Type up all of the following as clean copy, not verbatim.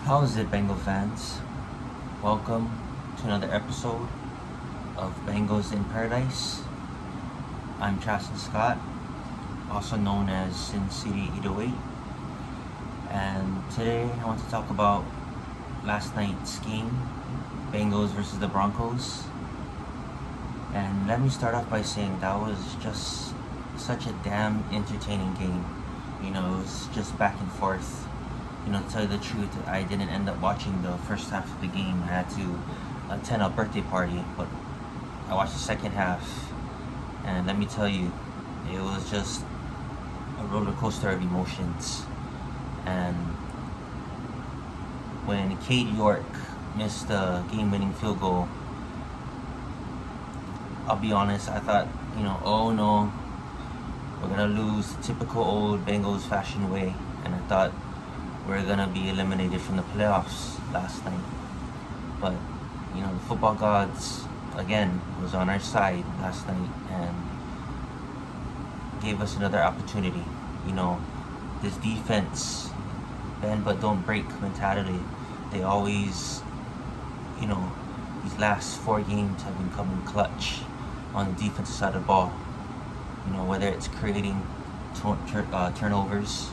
How is it, Bengal fans? Welcome to another episode of Bengals in Paradise. I'm Chasten Scott, also known as Sin City 808, and today I want to talk about last night's game, Bengals versus the Broncos. And let me start off by saying that was just such a damn entertaining game. It was just back and forth. To tell you the truth, I didn't end up watching the first half of the game. I had to attend a birthday party, but I watched the second half, and let me tell you, it was just a roller coaster of emotions. And when Cade York missed the game-winning field goal, I'll be honest, I thought, oh no, we're gonna lose the typical old Bengals fashion way, and I thought we're gonna be eliminated from the playoffs last night. But the football gods again was on our side last night and gave us another opportunity. This defense, bend but don't break mentality. They always, these last 4 games have been coming clutch on the defensive side of the ball. Whether it's creating turnovers,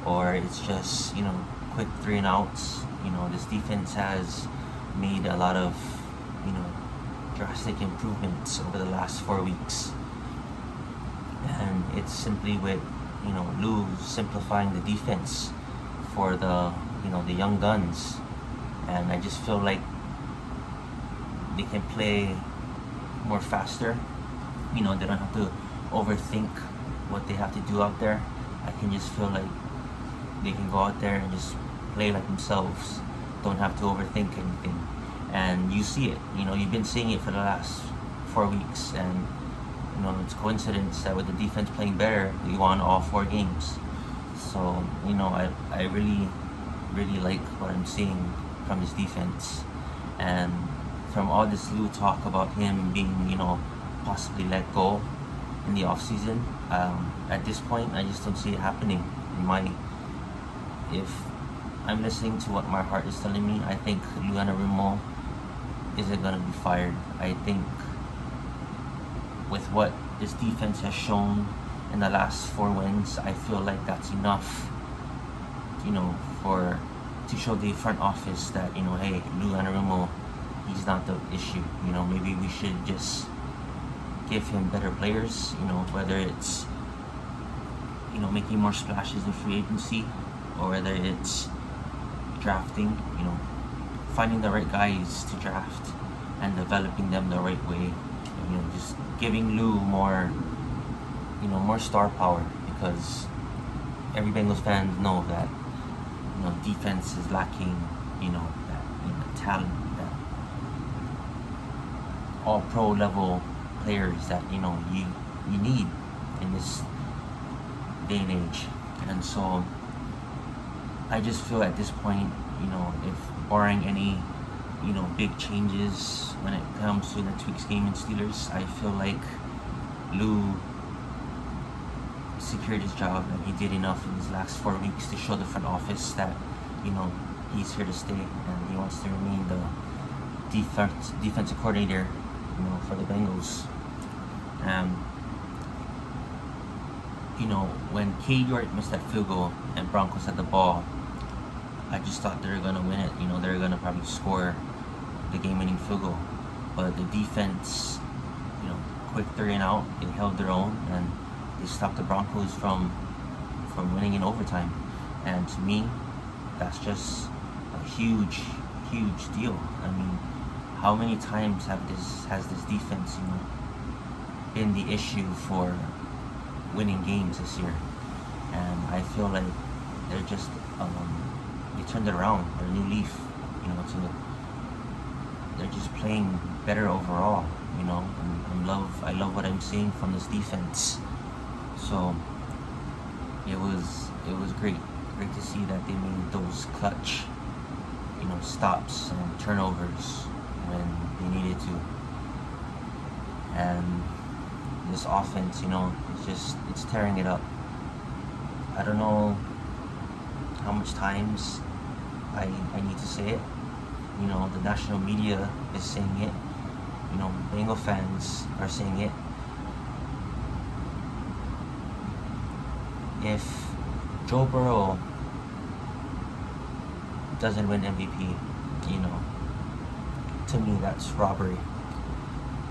or it's just, quick 3 and outs. This defense has made a lot of, drastic improvements over the last 4 weeks. And it's simply with, Lou simplifying the defense for the young guns. And I just feel like they can play more faster. They don't have to overthink what they have to do out there. I can just feel like they can go out there and just play like themselves. Don't have to overthink anything. And you see it. You've been seeing it for the last 4 weeks. And, it's coincidence that with the defense playing better, we won all 4 games. So, I really, really like what I'm seeing from his defense. And from all this Lou talk about him being, possibly let go in the offseason, at this point, I just don't see it happening. If I'm listening to what my heart is telling me, I think Lou Anarumo isn't going to be fired. I think with what this defense has shown in the last 4 wins, I feel like that's enough, to show the front office that, hey, Lou Anarumo, he's not the issue. Maybe we should just give him better players, whether it's, making more splashes in free agency, or whether it's drafting, finding the right guys to draft and developing them the right way. Just giving Lou more, more star power, because every Bengals fan know that, defense is lacking, that talent, that all pro level players that, you need in this day and age. And so I just feel at this point, if barring any, big changes when it comes to next week's game in Steelers, I feel like Lou secured his job and he did enough in his last 4 weeks to show the front office that, he's here to stay and he wants to remain the defensive coordinator, for the Bengals. When Cade York missed that field goal and Broncos had the ball, I just thought they were going to win it. They were going to probably score the game-winning field goal. But the defense, quick 3 and out, they held their own, and they stopped the Broncos from winning in overtime. And to me, that's just a huge, huge deal. I mean, how many times has this defense, been the issue for winning games this year? And I feel like they're just they turned it around. They're a new leaf, they're just playing better overall, and I love what I'm seeing from this defense. So it was great to see that they made those clutch, stops and turnovers when they needed to. And this offense, it's tearing it up. I don't know how much times I need to say it. You know, the national media is saying it. You know, Bengal fans are saying it. If Joe Burrow doesn't win MVP, you know, to me that's robbery.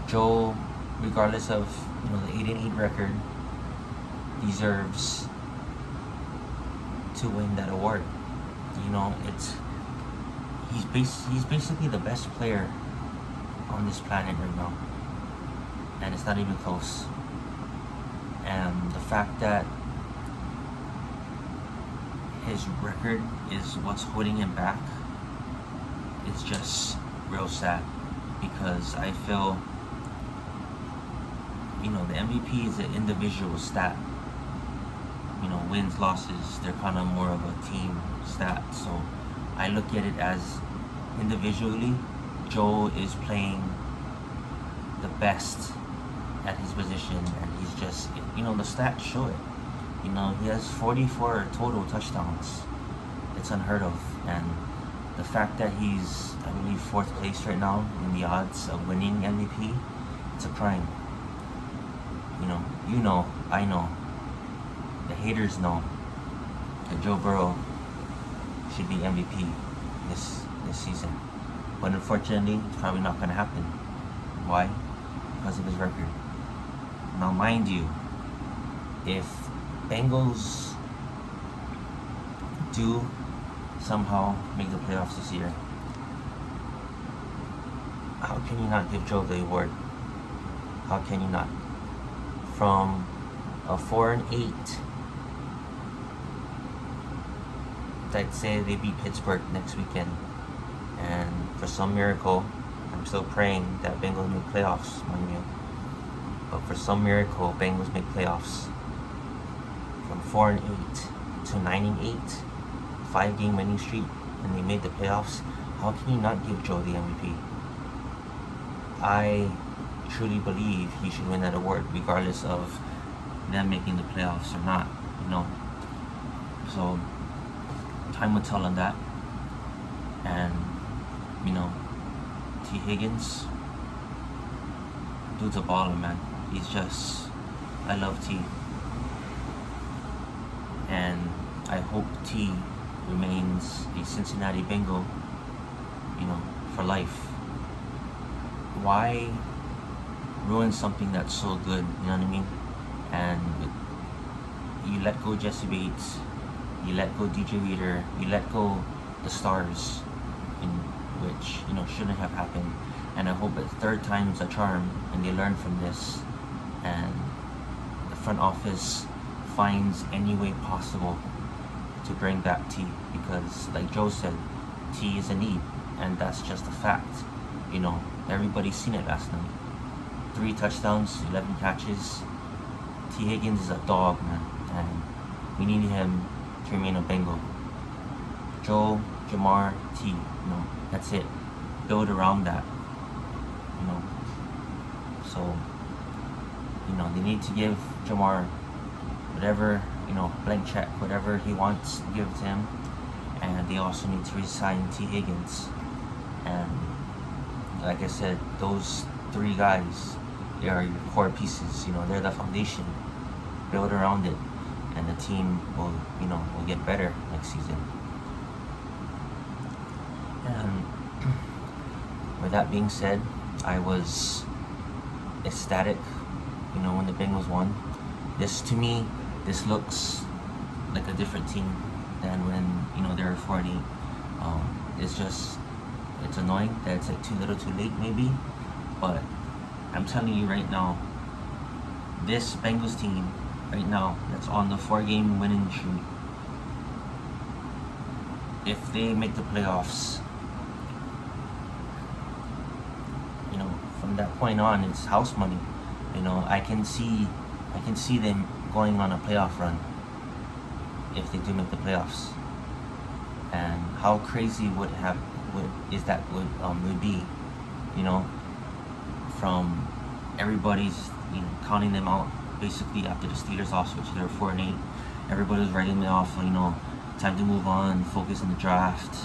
Joe, regardless of, you know, the 8-8 record, deserves to win that award. You know, he's basically the best player on this planet right now, and it's not even close. And the fact that his record is what's holding him back is just real sad, because I feel, you know, the MVP is an individual stat. You know, wins, losses, they're kind of more of a team stat. So I look at it as individually, Joe is playing the best at his position, and he's just, you know, the stats show it. You know, he has 44 total touchdowns. It's unheard of. And the fact that he's, I believe, 4th place right now in the odds of winning MVP, it's a crime. You know, I know, the haters know that Joe Burrow should be MVP this season. But unfortunately, it's probably not going to happen. Why? Because of his record. Now, mind you, if Bengals do somehow make the playoffs this year, how can you not give Joe the award? How can you not? From a 4-8, I'd say they beat Pittsburgh next weekend, and for some miracle, I'm still praying that Bengals make playoffs, mind you. But for some miracle, Bengals make playoffs. From 4-8 to 9-8, 5-game winning streak, and they made the playoffs. How can you not give Joe the MVP? I truly believe he should win that award, regardless of them making the playoffs or not. You know, so time will tell on that. And you know, T. Higgins, dude's a baller, man. He's just, I love T. And I hope T remains a Cincinnati Bengal, you know, for life. Why ruin something that's so good, you know what I mean? And you let go Jesse Bates, you let go DJ Reader, you let go the stars, in which, you know, shouldn't have happened. And I hope that 3rd time's a charm, and they learn from this, and the front office finds any way possible to bring back T, because like Joe said, T is a need, and that's just a fact. You know, everybody's seen it last night. 3 touchdowns, 11 catches. T. Higgins is a dog, man, and we need him to remain a Bengal. Joe, Jamar, T, you know, that's it. Build around that, you know. So, you know, they need to give Jamar whatever, you know, blank check, whatever he wants, give it to him. And they also need to resign T. Higgins. And like I said, those 3 guys, they are your core pieces. You know, they're the foundation. Build around it, and the team will, you know, will get better next season. And with that being said, I was ecstatic, you know, when the Bengals won. To me, this looks like a different team than when, you know, they were 4-8. It's annoying that it's like too little too late maybe, but I'm telling you right now, this Bengals team right now that's on the 4-game winning streak, if they make the playoffs, you know, from that point on, it's house money. You know, I can see them going on a playoff run if they do make the playoffs. And how crazy would be, you know, from everybody's, you know, counting them out basically after the Steelers lost, which they were 4-8. Everybody was writing them off, you know, time to move on, focus on the draft,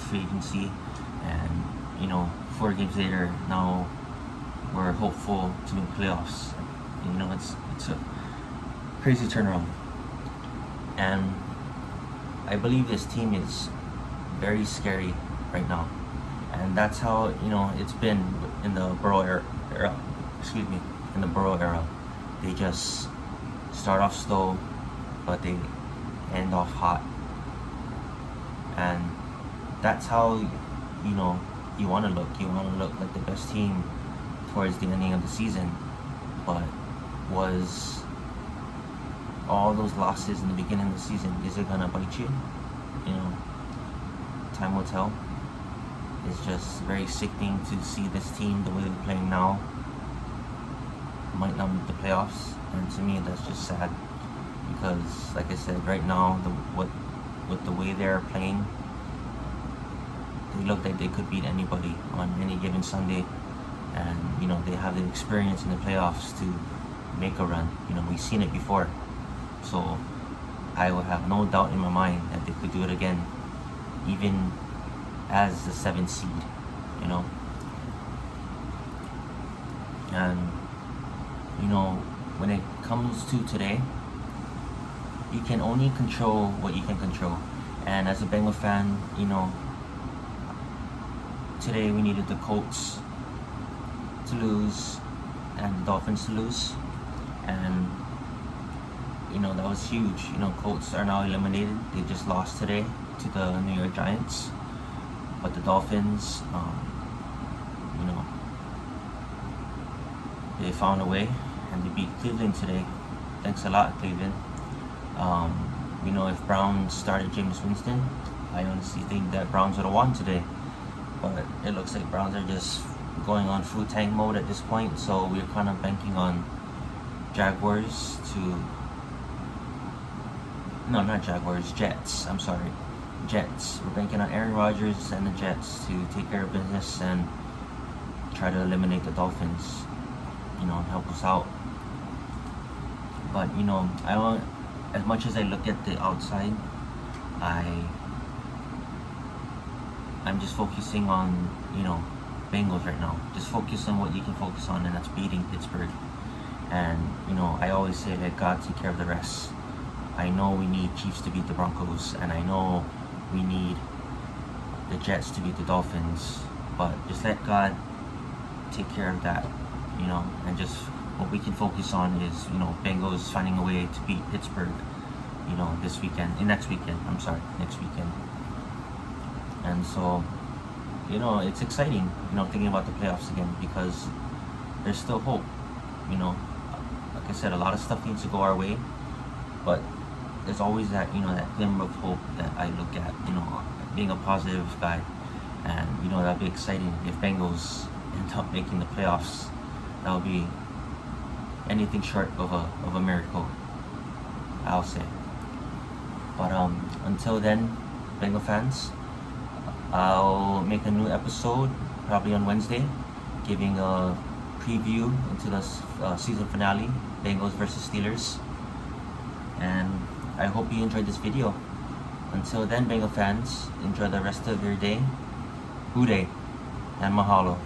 free agency, and 4 games later, now we're hopeful to make playoffs. It's a crazy turnaround, and I believe this team is very scary right now, and that's how it's been in the Burrow era. Excuse me, in the Burrow era, they just start off slow, but they end off hot, and that's how you want to look. You want to look like the best team towards the ending of the season. But was all those losses in the beginning of the season, is it gonna bite you? Time will tell. It's just very sickening to see this team the way they're playing now might not make the playoffs, and to me that's just sad, because like I said, right now with the way they're playing, they look like they could beat anybody on any given Sunday, and they have the experience in the playoffs to make a run. We've seen it before, so I would have no doubt in my mind that they could do it again, even as the 7th seed, and when it comes to today, you can only control what you can control. And as a Bengal fan, today we needed the Colts to lose and the Dolphins to lose, and that was huge. Colts are now eliminated. They just lost today to the New York Giants, but the Dolphins, they found a way and they beat Cleveland today. Thanks a lot, Cleveland. If Browns started Jameis Winston, I honestly think that Browns would have won today, but it looks like Browns are just going on full tank mode at this point, so we're kind of banking on Jets. I'm sorry, Jets. We're banking on Aaron Rodgers and the Jets to take care of business and try to eliminate the Dolphins, and help us out. But I want, as much as I look at the outside, I'm just focusing on Bengals right now. Just focus on what you can focus on, and that's beating Pittsburgh. And I always say, let God take care of the rest. I know we need Chiefs to beat the Broncos, and I know we need the Jets to beat the Dolphins, but just let God take care of that, and just what we can focus on is Bengals finding a way to beat Pittsburgh next weekend. And so it's exciting thinking about the playoffs again, because there's still hope. Like I said, a lot of stuff needs to go our way, but there's always that that glimmer of hope that I look at, being a positive guy, and that'd be exciting if Bengals end up making the playoffs. That would be anything short of a miracle, I'll say. But until then, Bengal fans, I'll make a new episode probably on Wednesday, giving a preview into the season finale, Bengals versus Steelers. And I hope you enjoyed this video. Until then, Bengal fans, enjoy the rest of your day. Hooday and mahalo.